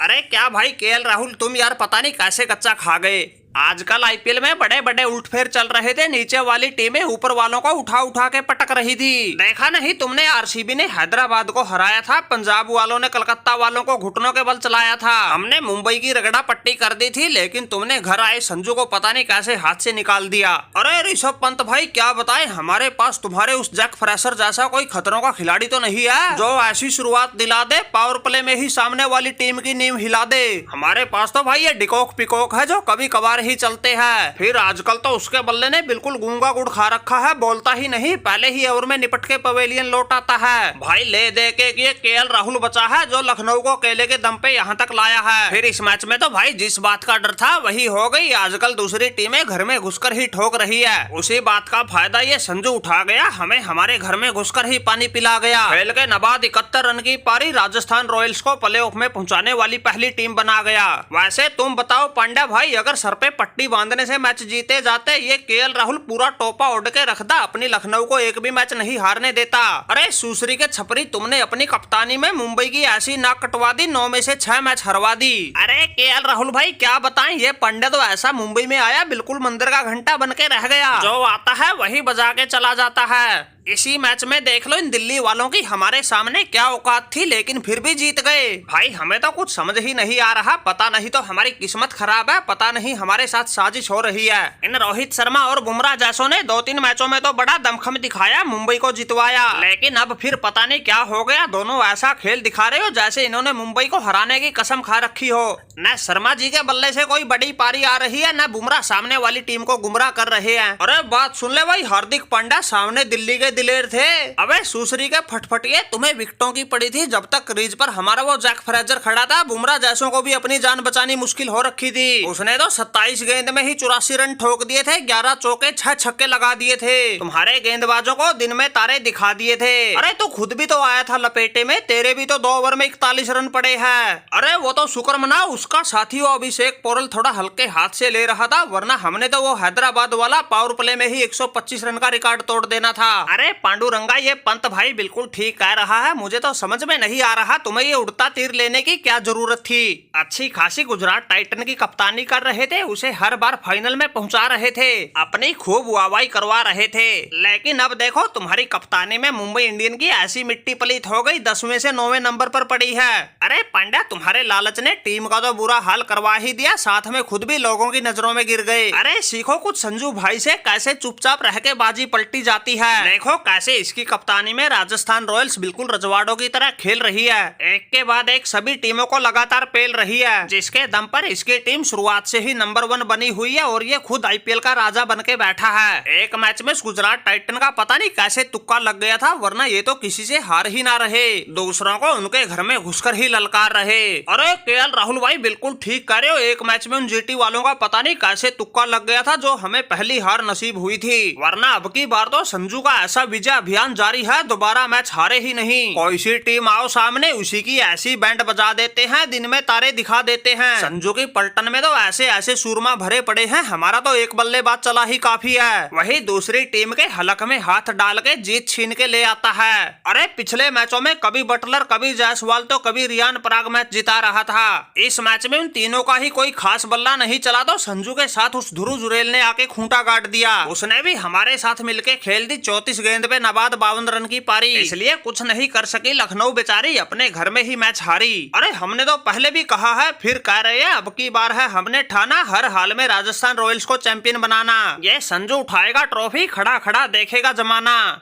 अरे क्या भाई केएल राहुल, तुम यार पता नहीं कैसे कच्चा खा गए। आजकल आईपीएल में बड़े बड़े उल्टफेर चल रहे थे, नीचे वाली टीमें ऊपर वालों को उठा उठा के पटक रही थी। देखा नहीं तुमने, आरसीबी ने हैदराबाद को हराया था, पंजाब वालों ने कलकत्ता वालों को घुटनों के बल चलाया था, हमने मुंबई की रगड़ा पट्टी कर दी थी, लेकिन तुमने घर आए संजू को पता नहीं कैसे हाथ से निकाल दिया। अरे ऋषभ पंत भाई क्या बताएं, हमारे पास तुम्हारे उस जैक फ्रेशर जैसा कोई खतरों का खिलाड़ी तो नहीं है जो ऐसी शुरुआत दिला दे, पावर प्ले में ही सामने वाली टीम की नींव हिला दे। हमारे पास तो भाई ये डिकॉक पिकॉक है जो कभी कभार ही चलते हैं, फिर आजकल तो उसके बल्ले ने बिल्कुल गूंगा गुड़ खा रखा है, बोलता ही नहीं, पहले ही ओवर में निपट के पवेलियन लौट आता है। भाई ले दे के ये केएल राहुल बचा है जो लखनऊ को केले के दम पे यहाँ तक लाया है। फिर इस मैच में तो भाई जिस बात का डर था वही हो गई, आजकल दूसरी टीमें घर में घुसकर ही ठोक रही है, उसी बात का फायदा ये संजू उठा गया, हमें हमारे घर में घुसकर ही पानी पिला गया। खेल के नबाद 71 रन की पारी राजस्थान रॉयल्स को प्लेऑफ में पहुंचाने वाली पहली टीम बना गया। वैसे तुम बताओ पांड्या भाई, अगर सर पे पट्टी बांधने से मैच जीते जाते, ये केएल राहुल पूरा टोपा उड़ के रखता, अपनी लखनऊ को एक भी मैच नहीं हारने देता। अरे सुसरी के छपरी, तुमने अपनी कप्तानी में मुंबई की ऐसी नाक कटवा दी, 9 में से 6 मैच हरवा दी। अरे केएल राहुल भाई क्या बताएं, ये पंड्या तो ऐसा मुंबई में आया बिल्कुल मंदिर का घंटा बन के रह गया, जो आता है वही बजा के चला जाता है। इसी मैच में देख लो इन दिल्ली वालों की हमारे सामने क्या औकात थी, लेकिन फिर भी जीत गए। भाई हमें तो कुछ समझ ही नहीं आ रहा, पता नहीं तो हमारी किस्मत खराब है, पता नहीं हमारे साथ साजिश हो रही है। इन रोहित शर्मा और बुमराह जैसों ने 2-3 मैचों में तो बड़ा दमखम दिखाया, मुंबई को जितवाया, लेकिन अब फिर पता नहीं क्या हो गया, दोनों ऐसा खेल दिखा रहे हो जैसे इन्होंने मुंबई को हराने की कसम खा रखी हो। न शर्मा जी के बल्ले से कोई बड़ी पारी आ रही है, न बुमराह सामने वाली टीम को गुमराह कर रहे हैं। अरे बात सुन ले भाई, हार्दिक पांड्या सामने दिल्ली के दिलेर थे, अबे सुसरी के फटफटिए, तुम्हें विकेटों की पड़ी थी जब तक क्रीज पर हमारा वो जैक फ्रेजर खड़ा था, बुमराह जैसों को भी अपनी जान बचानी मुश्किल हो रखी थी। उसने तो 27 गेंद में ही 84 रन ठोक दिए थे, 11 चौके 6 छक्के लगा दिए थे, तुम्हारे गेंदबाजों को दिन में तारे दिखा दिए थे। अरे तू खुद भी तो आया था लपेटे में, तेरे भी तो 2 ओवर में 41 रन पड़े हैं। अरे वो तो शुक्र मना उसका साथी वो अभिषेक पोरल थोड़ा हल्के हाथ से ले रहा था, वरना हमने तो वो हैदराबाद वाला पावर प्ले में ही 125 रन का रिकॉर्ड तोड़ देना था। अरे पांडुरंगा, ये पंत भाई बिल्कुल ठीक कह रहा है, मुझे तो समझ में नहीं आ रहा तुम्हें ये उड़ता तीर लेने की क्या जरूरत थी। अच्छी खासी गुजरात टाइटन की कप्तानी कर रहे थे, उसे हर बार फाइनल में पहुंचा रहे थे, अपनी खूब वाहवाही करवा रहे थे, लेकिन अब देखो तुम्हारी कप्तानी में मुंबई इंडियन की ऐसी मिट्टी पलीत हो गई, 10वें से 9वें नंबर पर पड़ी है। अरे पांड्या, तुम्हारे लालच ने टीम का तो बुरा हाल करवा ही दिया, साथ में खुद भी लोगों की नजरों में गिर गए। अरे सीखो कुछ संजू भाई से, कैसे चुपचाप रह के बाजी पलटी जाती है, देखो कैसे इसकी कप्तानी में राजस्थान रॉयल्स बिल्कुल रजवाड़ों की तरह खेल रही है, एक के बाद एक सभी टीमों को लगातार पेल रही है, जिसके दम पर इसकी टीम शुरुआत से ही नंबर 1 बनी हुई है और ये खुद आईपीएल का राजा बन के बैठा है। एक मैच में गुजरात टाइटन का पता नहीं कैसे तुक्का लग गया था, वरना ये तो किसी से हार ही ना रहे, दूसरों को उनके घर में घुसकर ही ललकार रहे। अरे केएल राहुल भाई बिल्कुल ठीक कह रहे हो, एक मैच में उन जीटी वालों का पता नहीं कैसे तुक्का लग गया था, जो हमें पहली हार नसीब हुई थी, वरना अब की बार तो संजू का ऐसा विजय अभियान जारी है, दोबारा मैच हारे ही नहीं। कोई सी टीम आओ सामने, उसी की ऐसी बैंड बजा देते हैं, दिन में तारे दिखा देते हैं। संजू की पलटन में तो ऐसे ऐसे सूरमा भरे पड़े हैं, हमारा तो एक बल्लेबाज चला ही काफी है, वही दूसरी टीम के हलक में हाथ डाल के जीत छीन के ले आता है। अरे पिछले मैचों में कभी बटलर, कभी जायसवाल तो कभी रियान पराग मैच जिता रहा था, इस मैच में उन तीनों का ही कोई खास बल्ला नहीं चला, तो संजू के साथ उस ध्रुव जुरेल ने आके खूंटा गाड़ दिया, उसने भी हमारे साथ मिलके खेल दी, 34 गेंद पे नबाद 52 रन की पारी, इसलिए कुछ नहीं कर सकी लखनऊ बेचारी, अपने घर में ही मैच हारी। अरे हमने तो पहले भी कहा है, फिर कह रहे हैं, अब की बार है हमने ठाना हर हाल में राजस्थान रॉयल्स को चैंपियन बनाना, ये संजू उठाएगा ट्रॉफी, खड़ा खड़ा देखेगा जमाना।